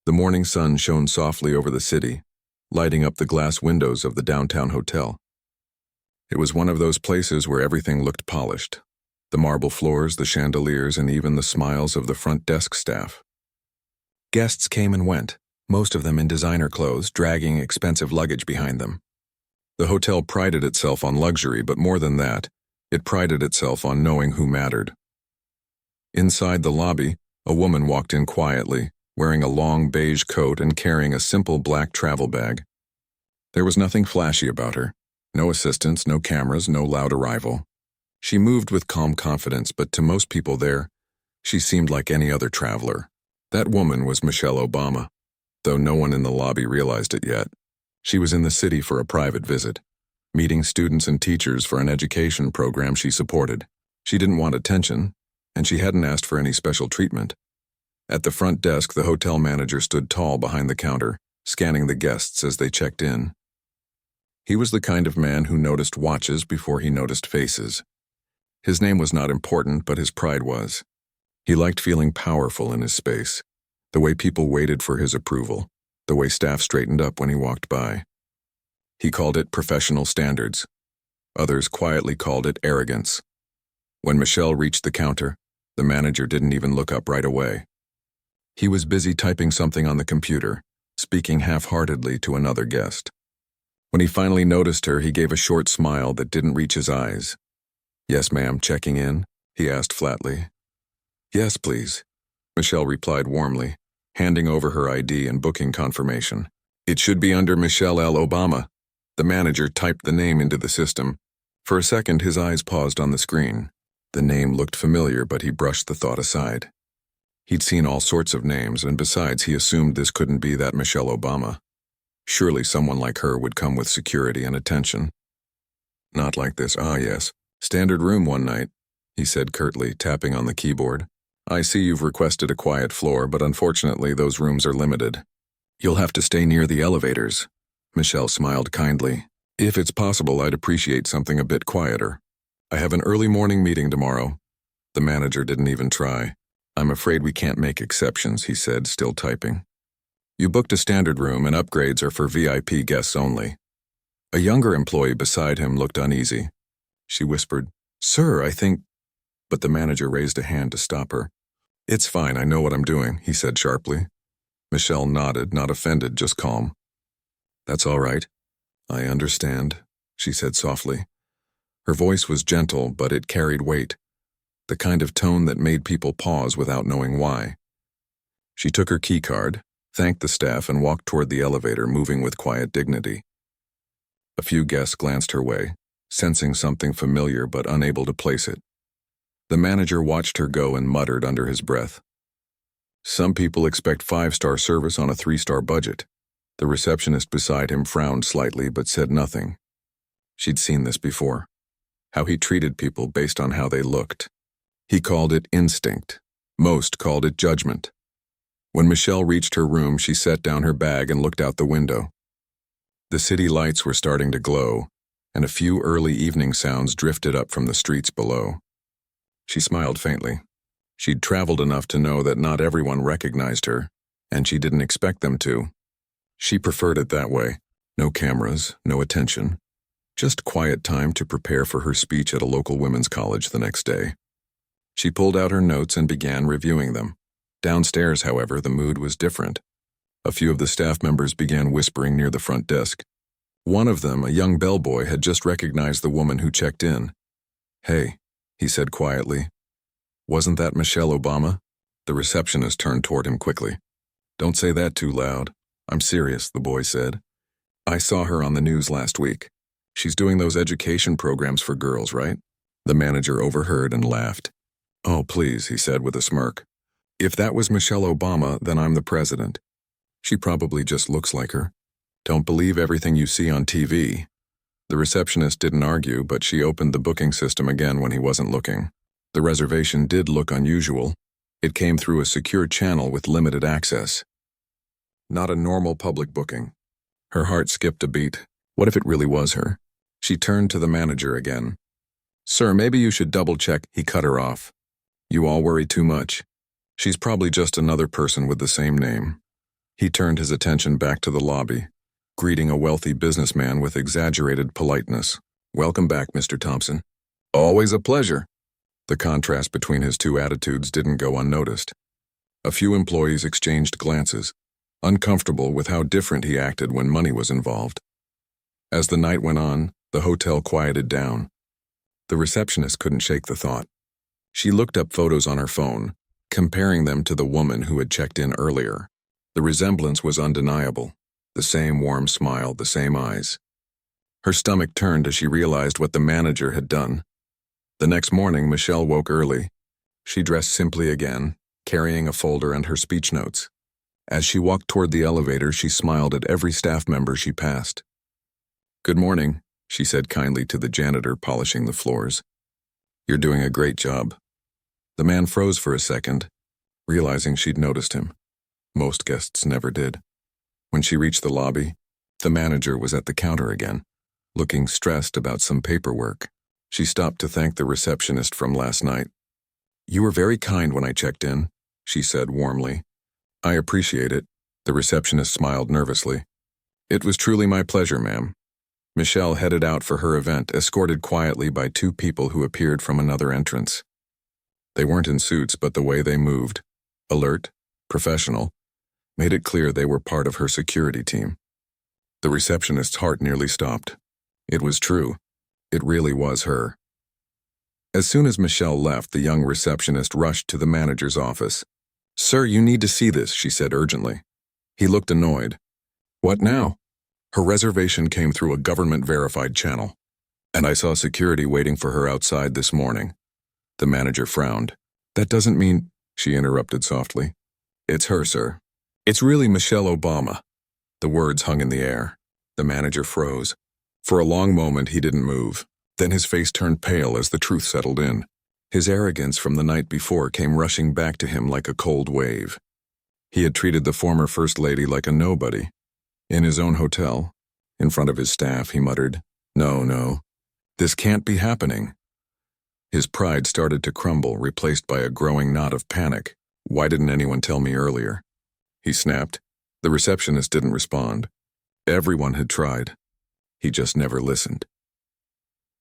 The morning sun shone softly over the city, lighting up the glass windows of the downtown hotel. It was one of those places where everything looked polished. The marble floors, the chandeliers, and even the smiles of the front desk staff. Guests came and went, most of them in designer clothes, dragging expensive luggage behind them. The hotel prided itself on luxury, but more than that, it prided itself on knowing who mattered. Inside the lobby, a woman walked in quietly, wearing a long beige coat and carrying a simple black travel bag. There was nothing flashy about her. No assistants, no cameras, no loud arrival. She moved with calm confidence, but to most people there, she seemed like any other traveler. That woman was Michelle Obama, though no one in the lobby realized it yet. She was in the city for a private visit, meeting students and teachers for an education program she supported. She didn't want attention, and she hadn't asked for any special treatment. At the front desk, the hotel manager stood tall behind the counter, scanning the guests as they checked in. He was the kind of man who noticed watches before he noticed faces. His name was not important, but his pride was. He liked feeling powerful in his space, the way people waited for his approval, the way staff straightened up when he walked by. He called it professional standards. Others quietly called it arrogance. When Michelle reached the counter, the manager didn't even look up right away. He was busy typing something on the computer, speaking half-heartedly to another guest. When he finally noticed her, he gave a short smile that didn't reach his eyes. "Yes, ma'am, checking in?" he asked flatly. "Yes, please," Michelle replied warmly, handing over her ID and booking confirmation. "It should be under Michelle L. Obama." The manager typed the name into the system. For a second, his eyes paused on the screen. The name looked familiar, but he brushed the thought aside. He'd seen all sorts of names, and besides, he assumed this couldn't be that Michelle Obama. Surely someone like her would come with security and attention. Not like this. "Ah, yes. Standard room one night," he said curtly, tapping on the keyboard. "I see you've requested a quiet floor, but unfortunately those rooms are limited. You'll have to stay near the elevators." Michelle smiled kindly. "If it's possible, I'd appreciate something a bit quieter. I have an early morning meeting tomorrow." The manager didn't even try. "I'm afraid we can't make exceptions," he said, still typing. "You booked a standard room and upgrades are for VIP guests only." A younger employee beside him looked uneasy. She whispered, "Sir, I think—" But the manager raised a hand to stop her. "It's fine, I know what I'm doing," he said sharply. Michelle nodded, not offended, just calm. "That's all right. I understand," she said softly. Her voice was gentle, but it carried weight, the kind of tone that made people pause without knowing why. She took her key card, thanked the staff, and walked toward the elevator, moving with quiet dignity. A few guests glanced her way, sensing something familiar but unable to place it. The manager watched her go and muttered under his breath. "Some people expect 5-star service on a 3-star budget." The receptionist beside him frowned slightly but said nothing. She'd seen this before. How he treated people based on how they looked. He called it instinct. Most called it judgment. When Michelle reached her room, she set down her bag and looked out the window. The city lights were starting to glow, and a few early evening sounds drifted up from the streets below. She smiled faintly. She'd traveled enough to know that not everyone recognized her, and she didn't expect them to. She preferred it that way. No cameras, no attention. Just quiet time to prepare for her speech at a local women's college the next day. She pulled out her notes and began reviewing them. Downstairs, however, the mood was different. A few of the staff members began whispering near the front desk. One of them, a young bellboy, had just recognized the woman who checked in. "Hey," he said quietly. "Wasn't that Michelle Obama?" The receptionist turned toward him quickly. "Don't say that too loud. I'm serious," the boy said. "I saw her on the news last week. She's doing those education programs for girls, right?" The manager overheard and laughed. "Oh, please," he said with a smirk. "If that was Michelle Obama, then I'm the president. She probably just looks like her. Don't believe everything you see on TV." The receptionist didn't argue, but she opened the booking system again when he wasn't looking. The reservation did look unusual. It came through a secure channel with limited access. Not a normal public booking. Her heart skipped a beat. What if it really was her? She turned to the manager again. "Sir, maybe you should double-check." He cut her off. "You all worry too much. She's probably just another person with the same name." He turned his attention back to the lobby, greeting a wealthy businessman with exaggerated politeness. "Welcome back, Mr. Thompson." "Always a pleasure." The contrast between his two attitudes didn't go unnoticed. A few employees exchanged glances, uncomfortable with how different he acted when money was involved. As the night went on, the hotel quieted down. The receptionist couldn't shake the thought. She looked up photos on her phone, comparing them to the woman who had checked in earlier. The resemblance was undeniable. The same warm smile, the same eyes. Her stomach turned as she realized what the manager had done. The next morning, Michelle woke early. She dressed simply again, carrying a folder and her speech notes. As she walked toward the elevator, she smiled at every staff member she passed. "Good morning," she said kindly to the janitor polishing the floors. "You're doing a great job." The man froze for a second, realizing she'd noticed him. Most guests never did. When she reached the lobby, the manager was at the counter again, looking stressed about some paperwork. She stopped to thank the receptionist from last night. "You were very kind when I checked in," she said warmly. "I appreciate it." The receptionist smiled nervously. "It was truly my pleasure, ma'am." Michelle headed out for her event, escorted quietly by two people who appeared from another entrance. They weren't in suits, but the way they moved, alert, professional, made it clear they were part of her security team. The receptionist's heart nearly stopped. It was true. It really was her. As soon as Michelle left, the young receptionist rushed to the manager's office. "Sir, you need to see this," she said urgently. He looked annoyed. "What now?" "Her reservation came through a government-verified channel, and I saw security waiting for her outside this morning." The manager frowned. "That doesn't mean—" she interrupted softly. "It's her, sir. It's really Michelle Obama." The words hung in the air. The manager froze. For a long moment, he didn't move. Then his face turned pale as the truth settled in. His arrogance from the night before came rushing back to him like a cold wave. He had treated the former First Lady like a nobody. In his own hotel, in front of his staff, he muttered, No, this can't be happening." His pride started to crumble, replaced by a growing knot of panic. "Why didn't anyone tell me earlier?" he snapped. The receptionist didn't respond. Everyone had tried. He just never listened.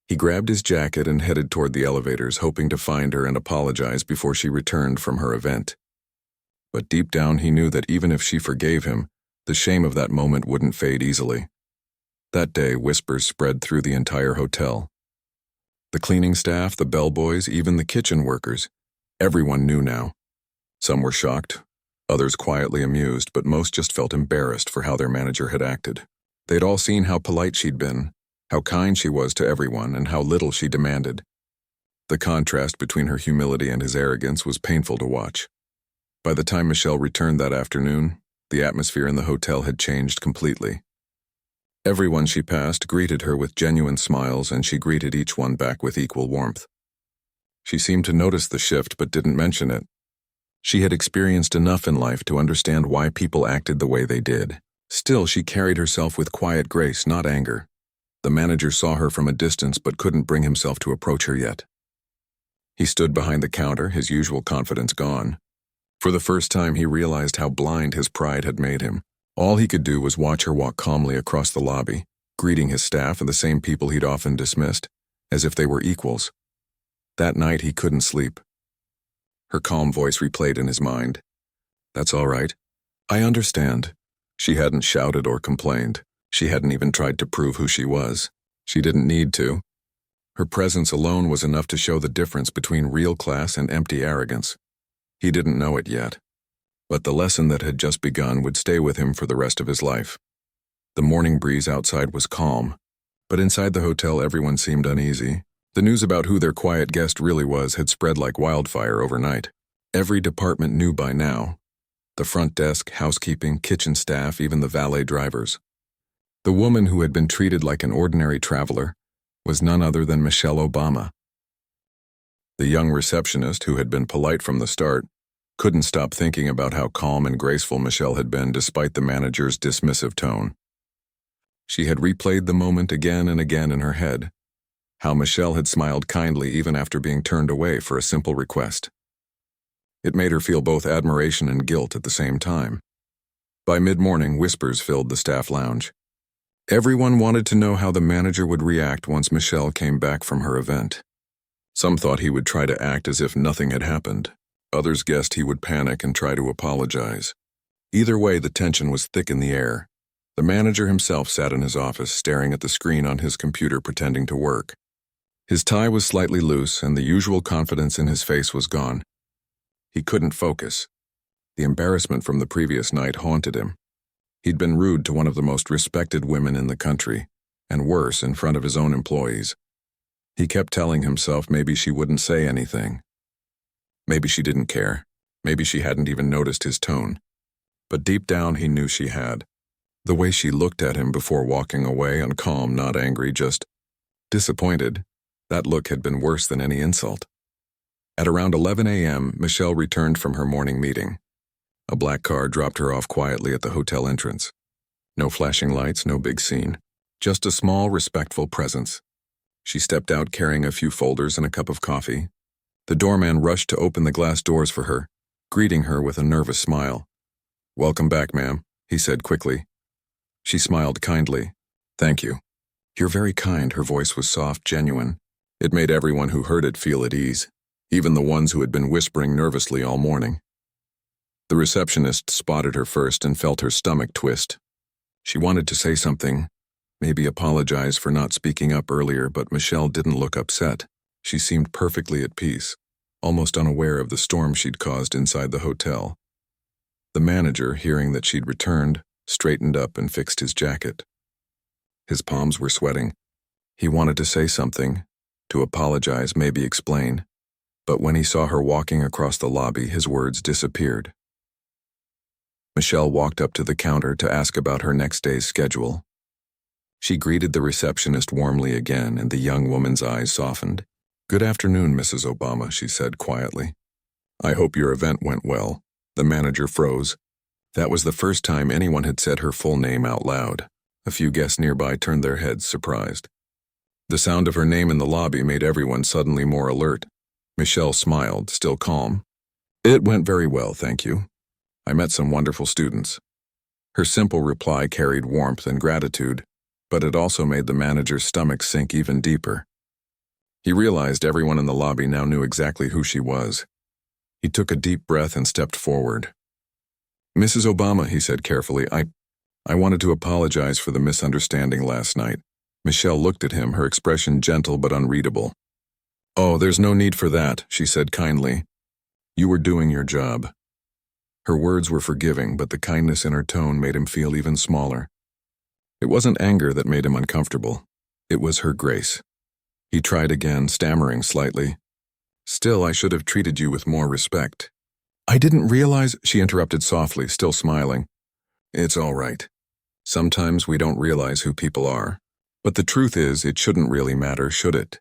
He grabbed his jacket and headed toward the elevators, hoping to find her and apologize before she returned from her event. But deep down he knew that even if she forgave him, the shame of that moment wouldn't fade easily. That day, whispers spread through the entire hotel. The cleaning staff, the bellboys, even the kitchen workers, everyone knew now. Some were shocked, others quietly amused, but most just felt embarrassed for how their manager had acted. They'd all seen how polite she'd been, how kind she was to everyone, and how little she demanded. The contrast between her humility and his arrogance was painful to watch. By the time Michelle returned that afternoon, the atmosphere in the hotel had changed completely. Everyone she passed greeted her with genuine smiles, and she greeted each one back with equal warmth. She seemed to notice the shift but didn't mention it. She had experienced enough in life to understand why people acted the way they did. Still, she carried herself with quiet grace, not anger. The manager saw her from a distance but couldn't bring himself to approach her yet. He stood behind the counter, his usual confidence gone. For the first time, he realized how blind his pride had made him. All he could do was watch her walk calmly across the lobby, greeting his staff and the same people he'd often dismissed, as if they were equals. That night, he couldn't sleep. Her calm voice replayed in his mind. "That's all right. I understand." She hadn't shouted or complained. She hadn't even tried to prove who she was. She didn't need to. Her presence alone was enough to show the difference between real class and empty arrogance. He didn't know it yet, but the lesson that had just begun would stay with him for the rest of his life. The morning breeze outside was calm, but inside the hotel everyone seemed uneasy. The news about who their quiet guest really was had spread like wildfire overnight. Every department knew by now. The front desk, housekeeping, kitchen staff, even the valet drivers. The woman who had been treated like an ordinary traveler was none other than Michelle Obama. The young receptionist, who had been polite from the start, couldn't stop thinking about how calm and graceful Michelle had been despite the manager's dismissive tone. She had replayed the moment again and again in her head, how Michelle had smiled kindly even after being turned away for a simple request. It made her feel both admiration and guilt at the same time. By mid-morning, whispers filled the staff lounge. Everyone wanted to know how the manager would react once Michelle came back from her event. Some thought he would try to act as if nothing had happened. Others guessed he would panic and try to apologize. Either way, the tension was thick in the air. The manager himself sat in his office, staring at the screen on his computer, pretending to work. His tie was slightly loose, and the usual confidence in his face was gone. He couldn't focus. The embarrassment from the previous night haunted him. He'd been rude to one of the most respected women in the country, and worse, in front of his own employees. He kept telling himself maybe she wouldn't say anything. Maybe she didn't care. Maybe she hadn't even noticed his tone. But deep down, he knew she had. The way she looked at him before walking away, calm, not angry, just disappointed. That look had been worse than any insult. At around 11 a.m., Michelle returned from her morning meeting. A black car dropped her off quietly at the hotel entrance. No flashing lights, no big scene. Just a small, respectful presence. She stepped out carrying a few folders and a cup of coffee. The doorman rushed to open the glass doors for her, greeting her with a nervous smile. "Welcome back, ma'am," he said quickly. She smiled kindly. "Thank you." "You're very kind." Her voice was soft, genuine. It made everyone who heard it feel at ease, even the ones who had been whispering nervously all morning. The receptionist spotted her first and felt her stomach twist. She wanted to say something, maybe apologize for not speaking up earlier, but Michelle didn't look upset. She seemed perfectly at peace, almost unaware of the storm she'd caused inside the hotel. The manager, hearing that she'd returned, straightened up and fixed his jacket. His palms were sweating. He wanted to say something, to apologize, maybe explain. But when he saw her walking across the lobby, his words disappeared. Michelle walked up to the counter to ask about her next day's schedule. She greeted the receptionist warmly again, and the young woman's eyes softened. "Good afternoon, Mrs. Obama," she said quietly. "I hope your event went well." The manager froze. That was the first time anyone had said her full name out loud. A few guests nearby turned their heads, surprised. The sound of her name in the lobby made everyone suddenly more alert. Michelle smiled, still calm. "It went very well, thank you. I met some wonderful students." Her simple reply carried warmth and gratitude, but it also made the manager's stomach sink even deeper. He realized everyone in the lobby now knew exactly who she was. He took a deep breath and stepped forward. "Mrs. Obama," he said carefully, I wanted to apologize for the misunderstanding last night." Michelle looked at him, her expression gentle but unreadable. "Oh, there's no need for that," she said kindly. "You were doing your job." Her words were forgiving, but the kindness in her tone made him feel even smaller. It wasn't anger that made him uncomfortable. It was her grace. He tried again, stammering slightly. "Still, I should have treated you with more respect." "I didn't realize," she interrupted softly, still smiling. "It's all right. Sometimes we don't realize who people are. But the truth is, it shouldn't really matter, should it?"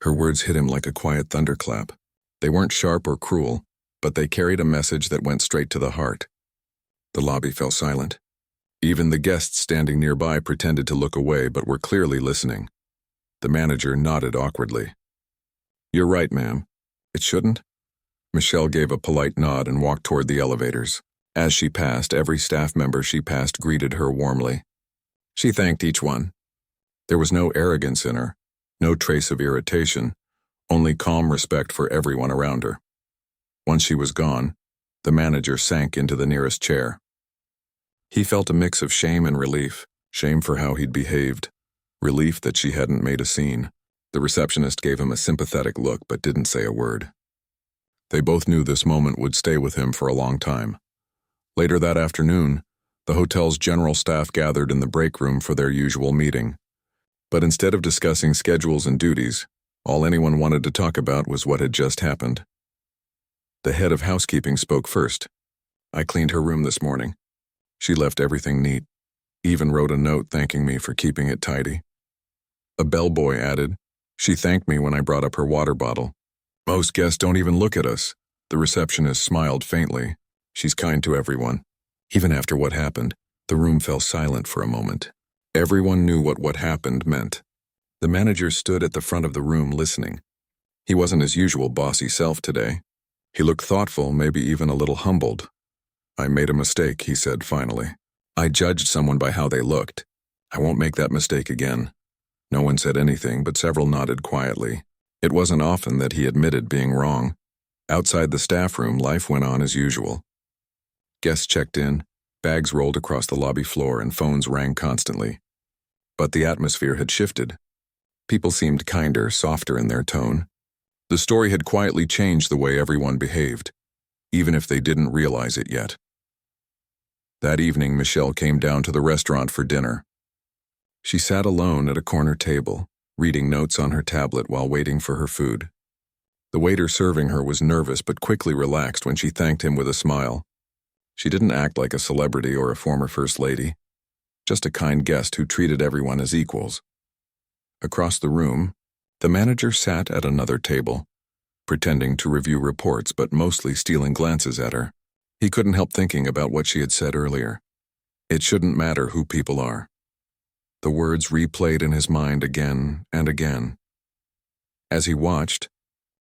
Her words hit him like a quiet thunderclap. They weren't sharp or cruel, but they carried a message that went straight to the heart. The lobby fell silent. Even the guests standing nearby pretended to look away but were clearly listening. The manager nodded awkwardly. "You're right, ma'am. It shouldn't?" Michelle gave a polite nod and walked toward the elevators. As she passed, every staff member she passed greeted her warmly. She thanked each one. There was no arrogance in her, no trace of irritation, only calm respect for everyone around her. Once she was gone, the manager sank into the nearest chair. He felt a mix of shame and relief, shame for how he'd behaved, relief that she hadn't made a scene. The receptionist gave him a sympathetic look but didn't say a word. They both knew this moment would stay with him for a long time. Later that afternoon, the hotel's general staff gathered in the break room for their usual meeting. But instead of discussing schedules and duties, all anyone wanted to talk about was what had just happened. The head of housekeeping spoke first. "I cleaned her room this morning. She left everything neat, even wrote a note thanking me for keeping it tidy." A bellboy added, "She thanked me when I brought up her water bottle. Most guests don't even look at us." The receptionist smiled faintly. "She's kind to everyone." Even after what happened, the room fell silent for a moment. Everyone knew what happened meant. The manager stood at the front of the room listening. He wasn't his usual bossy self today. He looked thoughtful, maybe even a little humbled. "I made a mistake," he said finally. "I judged someone by how they looked. I won't make that mistake again." No one said anything, but several nodded quietly. It wasn't often that he admitted being wrong. Outside the staff room, life went on as usual. Guests checked in, bags rolled across the lobby floor, and phones rang constantly. But the atmosphere had shifted. People seemed kinder, softer in their tone. The story had quietly changed the way everyone behaved, even if they didn't realize it yet. That evening, Michelle came down to the restaurant for dinner. She sat alone at a corner table, reading notes on her tablet while waiting for her food. The waiter serving her was nervous but quickly relaxed when she thanked him with a smile. She didn't act like a celebrity or a former first lady, just a kind guest who treated everyone as equals. Across the room, the manager sat at another table, pretending to review reports but mostly stealing glances at her. He couldn't help thinking about what she had said earlier. It shouldn't matter who people are. The words replayed in his mind again and again. As he watched,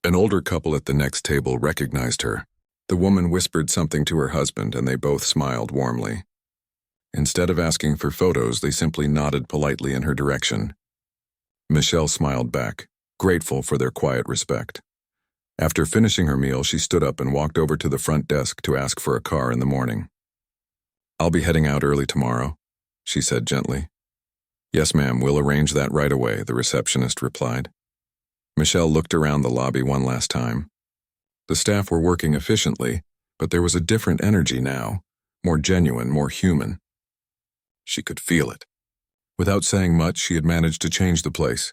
an older couple at the next table recognized her. The woman whispered something to her husband, and they both smiled warmly. Instead of asking for photos, they simply nodded politely in her direction. Michelle smiled back, grateful for their quiet respect. After finishing her meal, she stood up and walked over to the front desk to ask for a car in the morning. "I'll be heading out early tomorrow," she said gently. "Yes, ma'am, we'll arrange that right away," the receptionist replied. Michelle looked around the lobby one last time. The staff were working efficiently, but there was a different energy now, more genuine, more human. She could feel it. Without saying much, she had managed to change the place.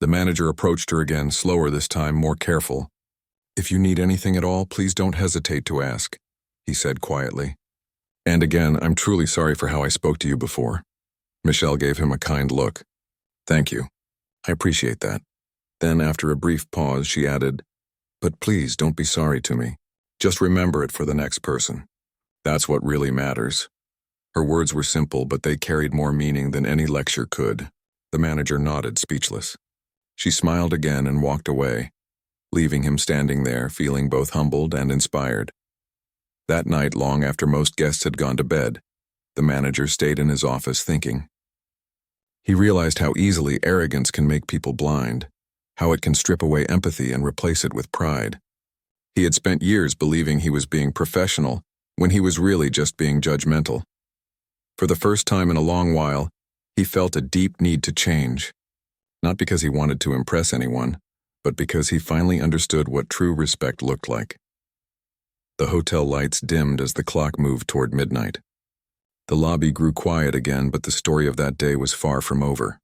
The manager approached her again, slower this time, more careful. "If you need anything at all, please don't hesitate to ask," he said quietly. "And again, I'm truly sorry for how I spoke to you before." Michelle gave him a kind look. "Thank you. I appreciate that." Then, after a brief pause, she added, "But please don't be sorry to me. Just remember it for the next person. That's what really matters." Her words were simple, but they carried more meaning than any lecture could. The manager nodded, speechless. She smiled again and walked away, leaving him standing there, feeling both humbled and inspired. That night, long after most guests had gone to bed, the manager stayed in his office thinking. He realized how easily arrogance can make people blind, how it can strip away empathy and replace it with pride. He had spent years believing he was being professional when he was really just being judgmental. For the first time in a long while, he felt a deep need to change, not because he wanted to impress anyone, but because he finally understood what true respect looked like. The hotel lights dimmed as the clock moved toward midnight. The lobby grew quiet again, but the story of that day was far from over.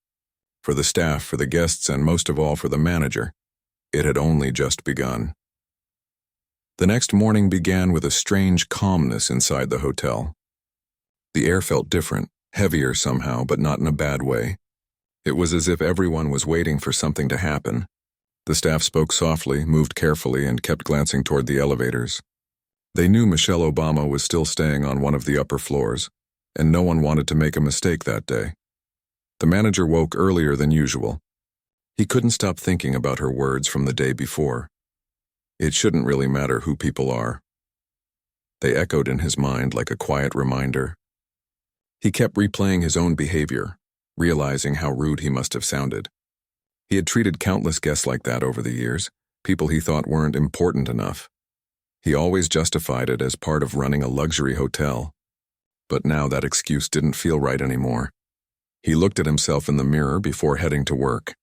For the staff, for the guests, and most of all for the manager, it had only just begun. The next morning began with a strange calmness inside the hotel. The air felt different, heavier somehow, but not in a bad way. It was as if everyone was waiting for something to happen. The staff spoke softly, moved carefully, and kept glancing toward the elevators. They knew Michelle Obama was still staying on one of the upper floors, and no one wanted to make a mistake that day. The manager woke earlier than usual. He couldn't stop thinking about her words from the day before. It shouldn't really matter who people are. They echoed in his mind like a quiet reminder. He kept replaying his own behavior, realizing how rude he must have sounded. He had treated countless guests like that over the years, people he thought weren't important enough. He always justified it as part of running a luxury hotel. But now that excuse didn't feel right anymore. He looked at himself in the mirror before heading to work.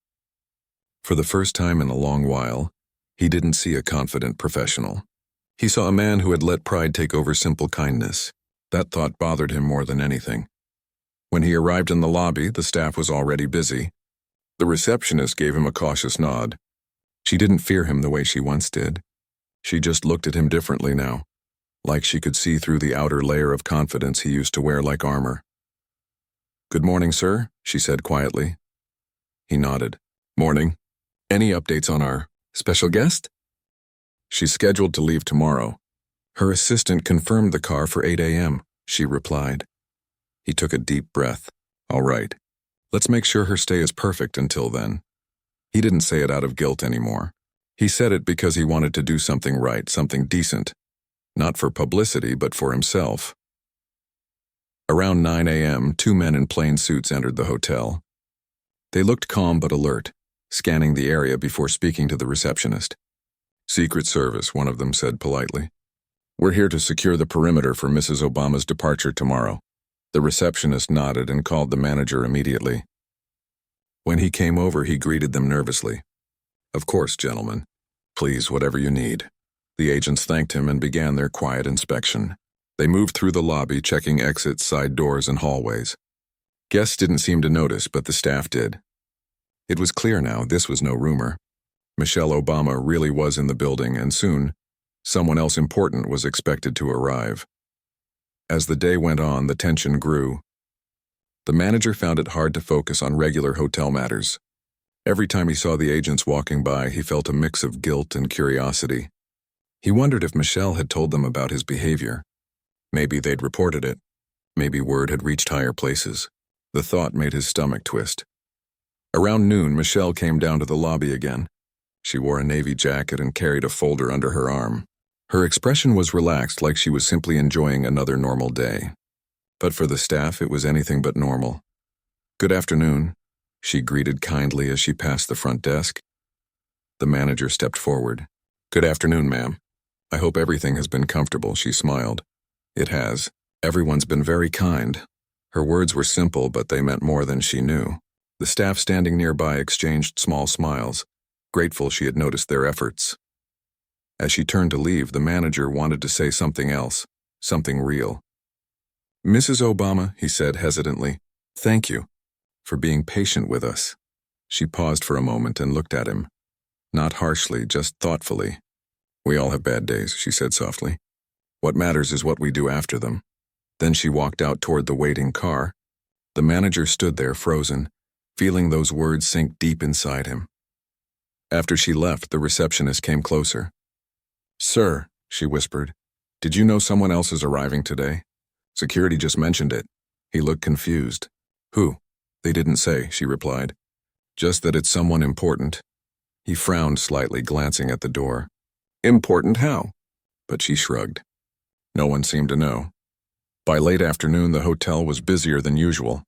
For the first time in a long while, he didn't see a confident professional. He saw a man who had let pride take over simple kindness. That thought bothered him more than anything. When he arrived in the lobby, the staff was already busy. The receptionist gave him a cautious nod. She didn't fear him the way she once did. She just looked at him differently now, like she could see through the outer layer of confidence he used to wear like armor. "Good morning, sir," she said quietly. He nodded. "Morning. Any updates on our special guest?" "She's scheduled to leave tomorrow. Her assistant confirmed the car for 8 a.m., she replied. He took a deep breath. "All right. Let's make sure her stay is perfect until then." He didn't say it out of guilt anymore. He said it because he wanted to do something right, something decent. not for publicity but for himself. Around 9 a.m., two men in plain suits entered the hotel. They looked calm but alert, scanning the area before speaking to the receptionist. "Secret Service," one of them said politely. "We're here to secure the perimeter for Mrs. Obama's departure tomorrow." The receptionist nodded and called the manager immediately. When he came over, he greeted them nervously. "Of course, gentlemen. Please, whatever you need." The agents thanked him and began their quiet inspection. They moved through the lobby, checking exits, side doors, and hallways. Guests didn't seem to notice, but the staff did. It was clear now this was no rumor. Michelle Obama really was in the building, and soon, someone else important was expected to arrive. As the day went on, the tension grew. The manager found it hard to focus on regular hotel matters. Every time he saw the agents walking by, he felt a mix of guilt and curiosity. He wondered if Michelle had told them about his behavior. Maybe they'd reported it. Maybe word had reached higher places. The thought made his stomach twist. Around noon, Michelle came down to the lobby again. She wore a navy jacket and carried a folder under her arm. Her expression was relaxed, like she was simply enjoying another normal day. But for the staff, it was anything but normal. "Good afternoon," she greeted kindly as she passed the front desk. The manager stepped forward. "Good afternoon, ma'am. I hope everything has been comfortable," she smiled. "It has. Everyone's been very kind." Her words were simple, but they meant more than she knew. The staff standing nearby exchanged small smiles, grateful she had noticed their efforts. As she turned to leave, the manager wanted to say something else, something real. "Mrs. Obama," he said hesitantly, "thank you for being patient with us." She paused for a moment and looked at him. Not harshly, just thoughtfully. "We all have bad days," she said softly. "What matters is what we do after them." Then she walked out toward the waiting car. The manager stood there frozen, feeling those words sink deep inside him. After she left, the receptionist came closer. "Sir," she whispered, "did you know someone else is arriving today? Security just mentioned it." He looked confused. "Who?" "They didn't say," she replied. "Just that it's someone important." He frowned slightly, glancing at the door. "Important how?" But she shrugged. No one seemed to know. By late afternoon, the hotel was busier than usual.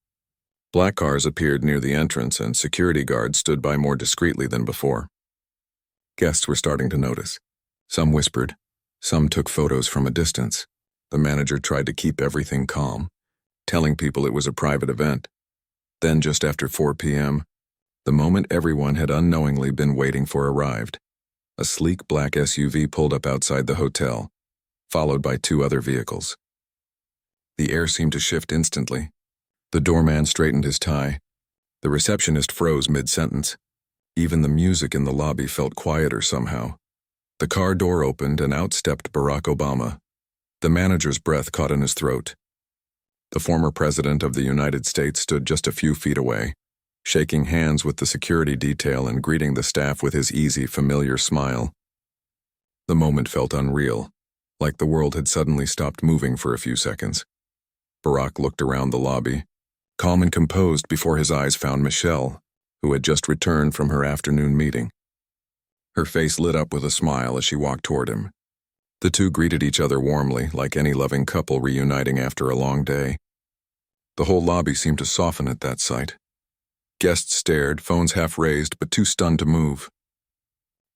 Black cars appeared near the entrance, and security guards stood by more discreetly than before. Guests were starting to notice. Some whispered. Some took photos from a distance. The manager tried to keep everything calm, telling people it was a private event. Then, just after 4 p.m., the moment everyone had unknowingly been waiting for arrived. A sleek black SUV pulled up outside the hotel, followed by two other vehicles. The air seemed to shift instantly. The doorman straightened his tie. The receptionist froze mid-sentence. Even the music in the lobby felt quieter somehow. The car door opened and out stepped Barack Obama. The manager's breath caught in his throat. The former president of the United States stood just a few feet away, shaking hands with the security detail and greeting the staff with his easy, familiar smile. The moment felt unreal, like the world had suddenly stopped moving for a few seconds. Barack looked around the lobby, calm and composed, before his eyes found Michelle, who had just returned from her afternoon meeting. Her face lit up with a smile as she walked toward him. The two greeted each other warmly, like any loving couple reuniting after a long day. The whole lobby seemed to soften at that sight. Guests stared, phones half raised, but too stunned to move.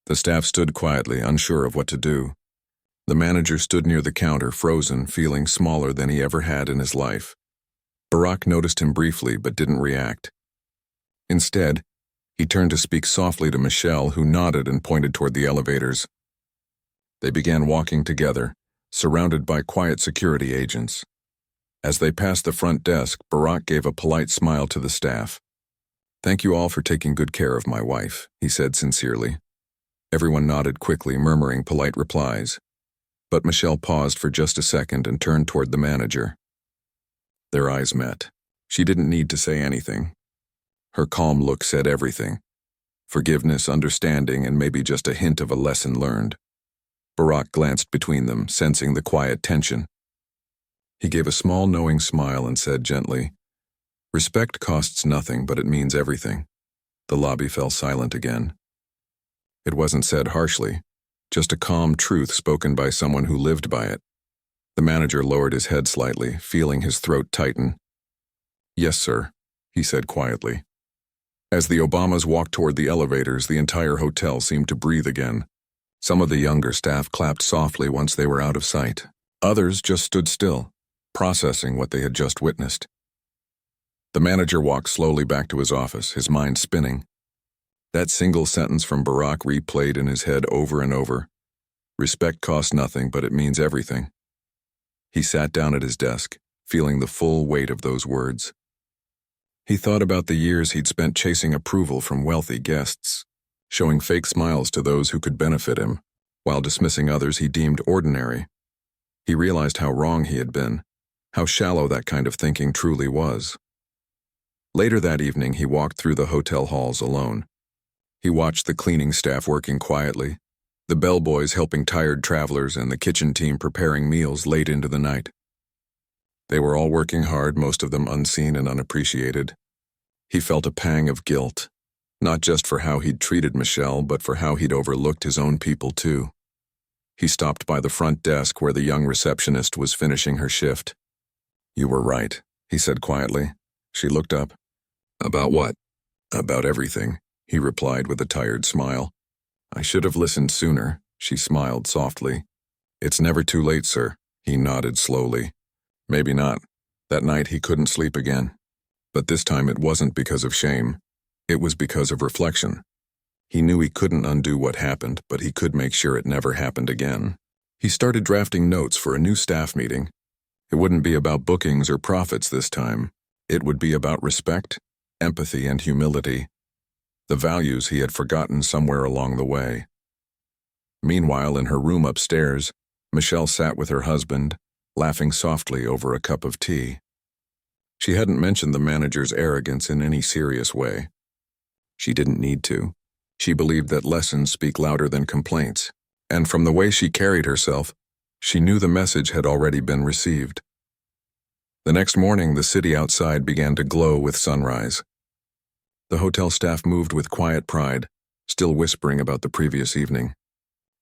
The staff stood quietly, unsure of what to do. The manager stood near the counter, frozen, feeling smaller than he ever had in his life. Barack noticed him briefly, but didn't react. Instead, he turned to speak softly to Michelle, who nodded and pointed toward the elevators. They began walking together, surrounded by quiet security agents. As they passed the front desk, Barack gave a polite smile to the staff. "Thank you all for taking good care of my wife," he said sincerely. Everyone nodded quickly, murmuring polite replies. But Michelle paused for just a second and turned toward the manager. Their eyes met. She didn't need to say anything. Her calm look said everything. Forgiveness, understanding, and maybe just a hint of a lesson learned. Barack glanced between them, sensing the quiet tension. He gave a small, knowing smile and said gently, "Respect costs nothing, but it means everything." The lobby fell silent again. It wasn't said harshly, just a calm truth spoken by someone who lived by it. The manager lowered his head slightly, feeling his throat tighten. "Yes, sir," he said quietly. As the Obamas walked toward the elevators, the entire hotel seemed to breathe again. Some of the younger staff clapped softly once they were out of sight. Others just stood still, processing what they had just witnessed. The manager walked slowly back to his office, his mind spinning. That single sentence from Barack replayed in his head over and over. Respect costs nothing, but it means everything. He sat down at his desk, feeling the full weight of those words. He thought about the years he'd spent chasing approval from wealthy guests, showing fake smiles to those who could benefit him, while dismissing others he deemed ordinary. He realized how wrong he had been, how shallow that kind of thinking truly was. Later that evening, he walked through the hotel halls alone. He watched the cleaning staff working quietly, the bellboys helping tired travelers, and the kitchen team preparing meals late into the night. They were all working hard, most of them unseen and unappreciated. He felt a pang of guilt, not just for how he'd treated Michelle, but for how he'd overlooked his own people too. He stopped by the front desk where the young receptionist was finishing her shift. "You were right," he said quietly. She looked up. "About what?" "About everything," he replied with a tired smile. "I should have listened sooner," she smiled softly. "It's never too late, sir," he nodded slowly. Maybe not. That night he couldn't sleep again. But this time it wasn't because of shame. It was because of reflection. He knew he couldn't undo what happened, but he could make sure it never happened again. He started drafting notes for a new staff meeting. It wouldn't be about bookings or profits this time. It would be about respect, empathy, and humility, the values he had forgotten somewhere along the way. Meanwhile, in her room upstairs, Michelle sat with her husband, laughing softly over a cup of tea. She hadn't mentioned the manager's arrogance in any serious way. She didn't need to. She believed that lessons speak louder than complaints, and from the way she carried herself, she knew the message had already been received. The next morning, the city outside began to glow with sunrise. The hotel staff moved with quiet pride, still whispering about the previous evening.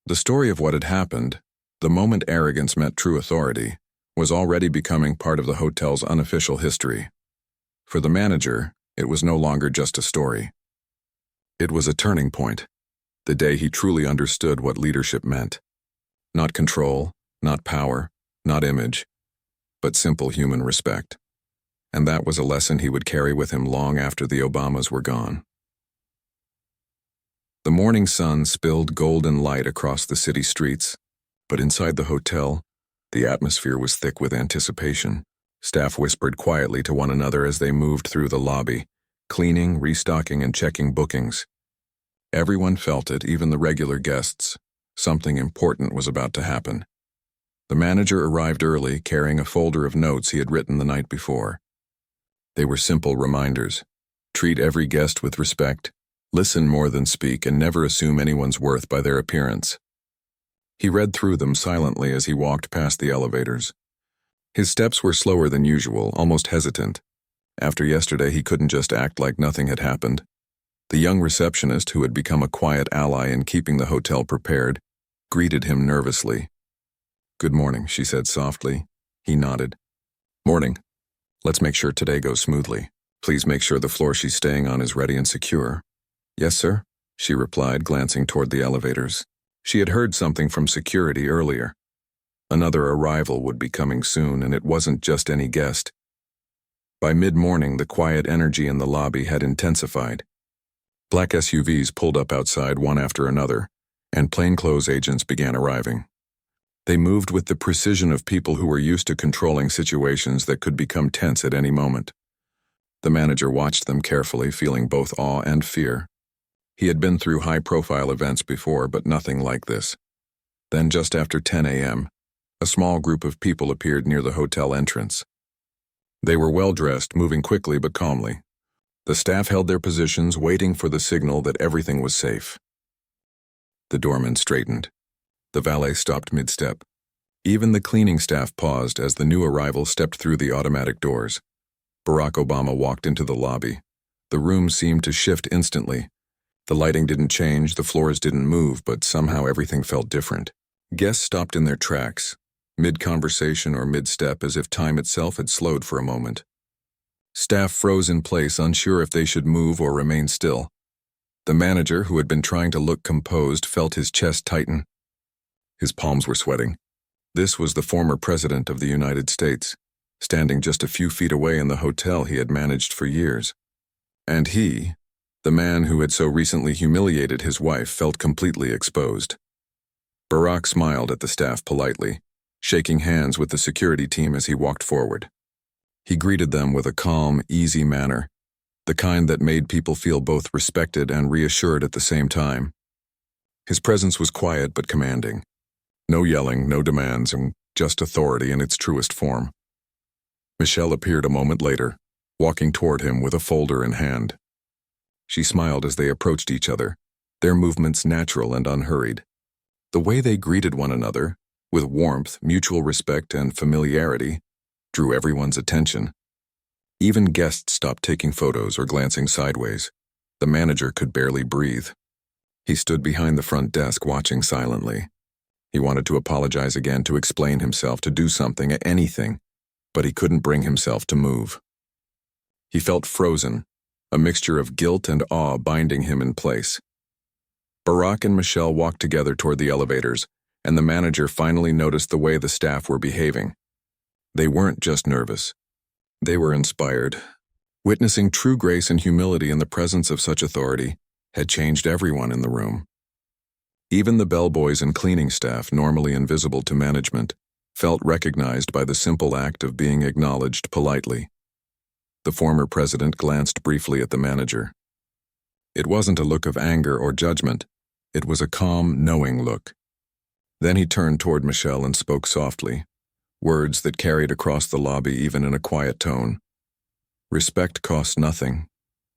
The story of what had happened, the moment arrogance met true authority, was already becoming part of the hotel's unofficial history. For the manager, it was no longer just a story. It was a turning point, the day he truly understood what leadership meant. Not control, not power, not image, but simple human respect. And that was a lesson he would carry with him long after the Obamas were gone. The morning sun spilled golden light across the city streets, but inside the hotel, the atmosphere was thick with anticipation. Staff whispered quietly to one another as they moved through the lobby, cleaning, restocking, and checking bookings. Everyone felt it, even the regular guests. Something important was about to happen. The manager arrived early, carrying a folder of notes he had written the night before. They were simple reminders. Treat every guest with respect, listen more than speak, and never assume anyone's worth by their appearance. He read through them silently as he walked past the elevators. His steps were slower than usual, almost hesitant. After yesterday, he couldn't just act like nothing had happened. The young receptionist, who had become a quiet ally in keeping the hotel prepared, greeted him nervously. "Good morning," she said softly. He nodded. "Morning. Let's make sure today goes smoothly. Please make sure the floor she's staying on is ready and secure." "Yes, sir," she replied, glancing toward the elevators. She had heard something from security earlier. Another arrival would be coming soon, and it wasn't just any guest. By mid-morning, the quiet energy in the lobby had intensified. Black SUVs pulled up outside one after another, and plainclothes agents began arriving. They moved with the precision of people who were used to controlling situations that could become tense at any moment. The manager watched them carefully, feeling both awe and fear. He had been through high-profile events before, but nothing like this. Then, just after 10 a.m., a small group of people appeared near the hotel entrance. They were well-dressed, moving quickly but calmly. The staff held their positions, waiting for the signal that everything was safe. The doorman straightened. The valet stopped mid-step. Even the cleaning staff paused as the new arrival stepped through the automatic doors. Barack Obama walked into the lobby. The room seemed to shift instantly. The lighting didn't change, the floors didn't move, but somehow everything felt different. Guests stopped in their tracks, mid-conversation or mid-step, as if time itself had slowed for a moment. Staff froze in place, unsure if they should move or remain still. The manager, who had been trying to look composed, felt his chest tighten. His palms were sweating. This was the former president of the United States, standing just a few feet away in the hotel he had managed for years. And he, the man who had so recently humiliated his wife, felt completely exposed. Barack smiled at the staff politely, shaking hands with the security team as he walked forward. He greeted them with a calm, easy manner, the kind that made people feel both respected and reassured at the same time. His presence was quiet but commanding. No yelling, no demands, and just authority in its truest form. Michelle appeared a moment later, walking toward him with a folder in hand. She smiled as they approached each other, their movements natural and unhurried. The way they greeted one another, with warmth, mutual respect, and familiarity, drew everyone's attention. Even guests stopped taking photos or glancing sideways. The manager could barely breathe. He stood behind the front desk, watching silently. He wanted to apologize again, to explain himself, to do something, anything, but he couldn't bring himself to move. He felt frozen, a mixture of guilt and awe binding him in place. Barack and Michelle walked together toward the elevators, and the manager finally noticed the way the staff were behaving. They weren't just nervous. They were inspired. Witnessing true grace and humility in the presence of such authority had changed everyone in the room. Even the bellboys and cleaning staff, normally invisible to management, felt recognized by the simple act of being acknowledged politely. The former president glanced briefly at the manager. It wasn't a look of anger or judgment. It was a calm, knowing look. Then he turned toward Michelle and spoke softly, words that carried across the lobby even in a quiet tone. Respect costs nothing,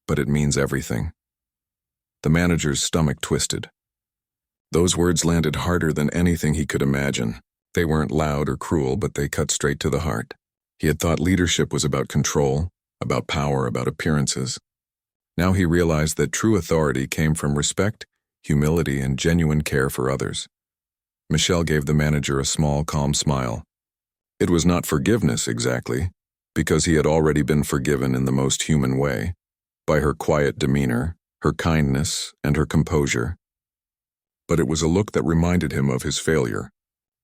but it means everything. The manager's stomach twisted. Those words landed harder than anything he could imagine. They weren't loud or cruel, but they cut straight to the heart. He had thought leadership was about control, about power, about appearances. Now he realized that true authority came from respect, humility, and genuine care for others. Michelle gave the manager a small, calm smile. It was not forgiveness exactly, because he had already been forgiven in the most human way, by her quiet demeanor, her kindness, and her composure. But it was a look that reminded him of his failure.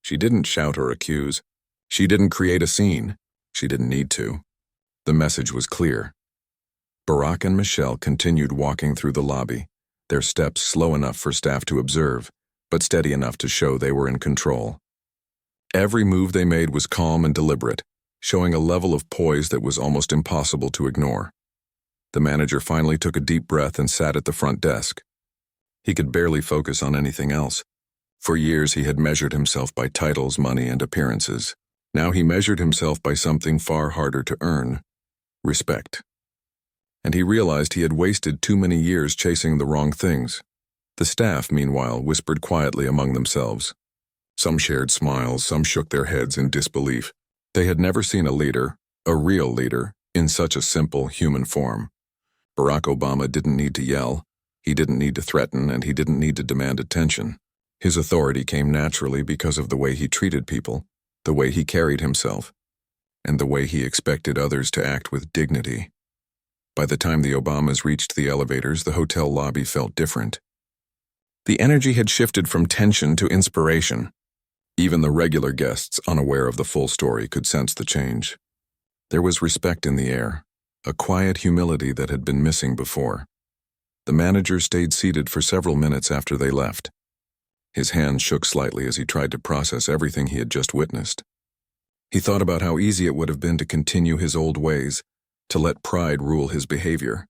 She didn't shout or accuse. She didn't create a scene. She didn't need to. The message was clear. Barack and Michelle continued walking through the lobby, their steps slow enough for staff to observe, but steady enough to show they were in control. Every move they made was calm and deliberate, showing a level of poise that was almost impossible to ignore. The manager finally took a deep breath and sat at the front desk. He could barely focus on anything else. For years he had measured himself by titles, money, and appearances. Now he measured himself by something far harder to earn: respect. And he realized he had wasted too many years chasing the wrong things. The staff, meanwhile, whispered quietly among themselves. Some shared smiles, some shook their heads in disbelief. They had never seen a leader, a real leader, in such a simple, human form. Barack Obama didn't need to yell. He didn't need to threaten, and he didn't need to demand attention. His authority came naturally because of the way he treated people, the way he carried himself, and the way he expected others to act with dignity. By the time the Obamas reached the elevators, the hotel lobby felt different. The energy had shifted from tension to inspiration. Even the regular guests, unaware of the full story, could sense the change. There was respect in the air, a quiet humility that had been missing before. The manager stayed seated for several minutes after they left. His hands shook slightly as he tried to process everything he had just witnessed. He thought about how easy it would have been to continue his old ways, to let pride rule his behavior.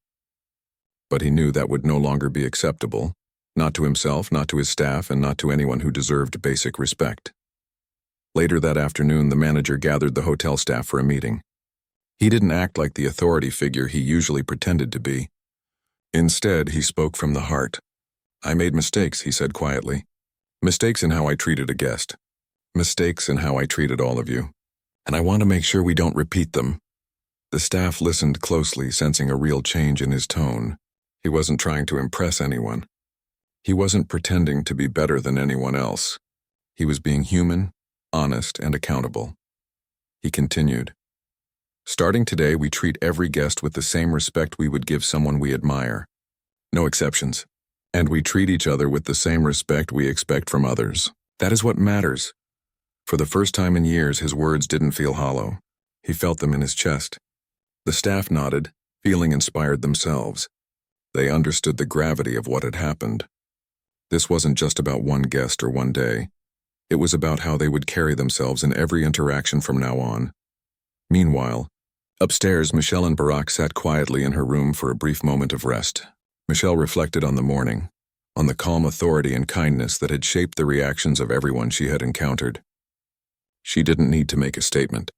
But he knew that would no longer be acceptable, not to himself, not to his staff, and not to anyone who deserved basic respect. Later that afternoon, the manager gathered the hotel staff for a meeting. He didn't act like the authority figure he usually pretended to be. Instead, he spoke from the heart. "I made mistakes," he said quietly. "Mistakes in how I treated a guest. Mistakes in how I treated all of you. And I want to make sure we don't repeat them." The staff listened closely, sensing a real change in his tone. He wasn't trying to impress anyone. He wasn't pretending to be better than anyone else. He was being human, honest, and accountable. He continued, "Starting today, we treat every guest with the same respect we would give someone we admire. No exceptions. And we treat each other with the same respect we expect from others. That is what matters." For the first time in years, his words didn't feel hollow. He felt them in his chest. The staff nodded, feeling inspired themselves. They understood the gravity of what had happened. This wasn't just about one guest or one day. It was about how they would carry themselves in every interaction from now on. Meanwhile, upstairs, Michelle and Barack sat quietly in her room for a brief moment of rest. Michelle reflected on the morning, on the calm authority and kindness that had shaped the reactions of everyone she had encountered. She didn't need to make a statement.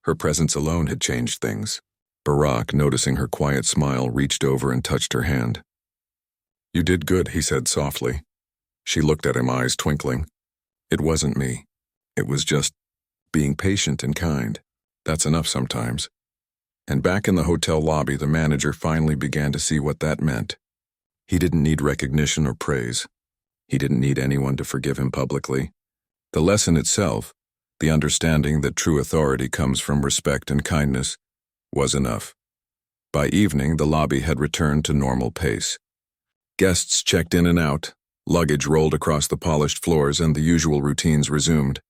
Her presence alone had changed things. Barack, noticing her quiet smile, reached over and touched her hand. "You did good," he said softly. She looked at him, eyes twinkling. "It wasn't me. It was just being patient and kind. That's enough sometimes." And back in the hotel lobby, the manager finally began to see what that meant. He didn't need recognition or praise. He didn't need anyone to forgive him publicly. The lesson itself, the understanding that true authority comes from respect and kindness, was enough. By evening, the lobby had returned to normal pace. Guests checked in and out, luggage rolled across the polished floors, and the usual routines resumed.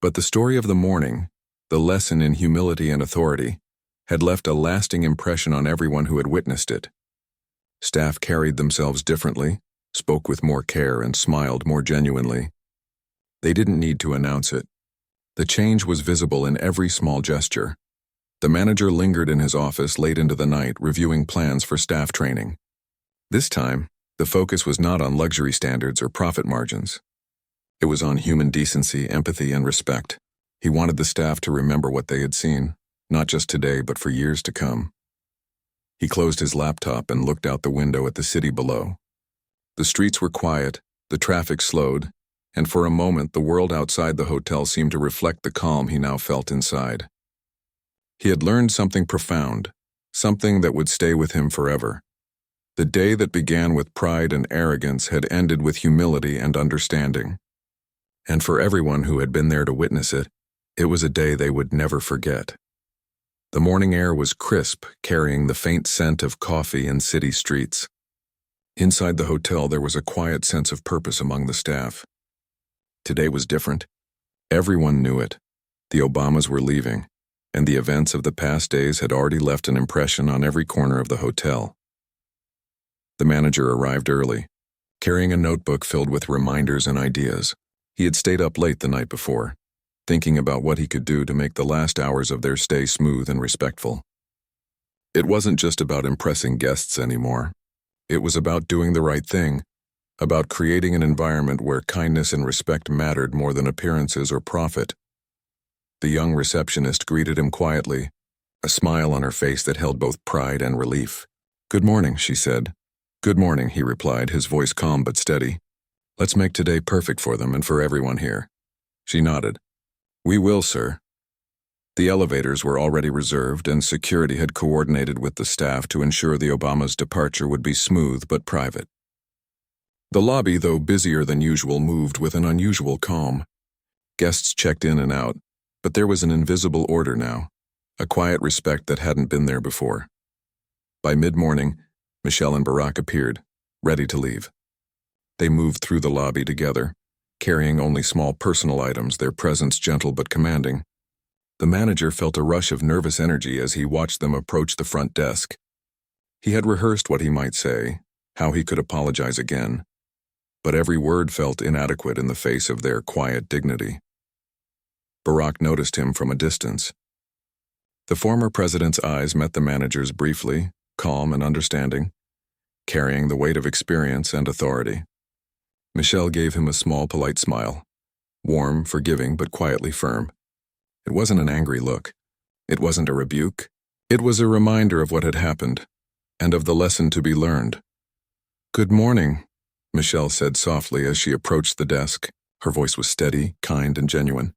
But the story of the morning, the lesson in humility and authority, had left a lasting impression on everyone who had witnessed it. Staff carried themselves differently, spoke with more care, and smiled more genuinely. They didn't need to announce it. The change was visible in every small gesture. The manager lingered in his office late into the night, reviewing plans for staff training. This time, the focus was not on luxury standards or profit margins. It was on human decency, empathy, and respect. He wanted the staff to remember what they had seen, not just today, but for years to come. He closed his laptop and looked out the window at the city below. The streets were quiet, the traffic slowed, and for a moment the world outside the hotel seemed to reflect the calm he now felt inside. He had learned something profound, something that would stay with him forever. The day that began with pride and arrogance had ended with humility and understanding. And for everyone who had been there to witness it, it was a day they would never forget. The morning air was crisp, carrying the faint scent of coffee and city streets. Inside the hotel, there was a quiet sense of purpose among the staff. Today was different. Everyone knew it. The Obamas were leaving, and the events of the past days had already left an impression on every corner of the hotel. The manager arrived early, carrying a notebook filled with reminders and ideas. He had stayed up late the night before, thinking about what he could do to make the last hours of their stay smooth and respectful. It wasn't just about impressing guests anymore. It was about doing the right thing, about creating an environment where kindness and respect mattered more than appearances or profit. The young receptionist greeted him quietly, a smile on her face that held both pride and relief. "Good morning," she said. "Good morning," he replied, his voice calm but steady. "Let's make today perfect for them and for everyone here." She nodded. "We will, sir." The elevators were already reserved, and security had coordinated with the staff to ensure the Obamas' departure would be smooth but private. The lobby, though busier than usual, moved with an unusual calm. Guests checked in and out, but there was an invisible order now, a quiet respect that hadn't been there before. By mid-morning, Michelle and Barack appeared, ready to leave. They moved through the lobby together, carrying only small personal items, their presence gentle but commanding. The manager felt a rush of nervous energy as he watched them approach the front desk. He had rehearsed what he might say, how he could apologize again, but every word felt inadequate in the face of their quiet dignity. Barack noticed him from a distance. The former president's eyes met the manager's briefly, calm and understanding, carrying the weight of experience and authority. Michelle gave him a small, polite smile, warm, forgiving, but quietly firm. It wasn't an angry look. It wasn't a rebuke. It was a reminder of what had happened, and of the lesson to be learned. "Good morning," Michelle said softly as she approached the desk. Her voice was steady, kind, and genuine.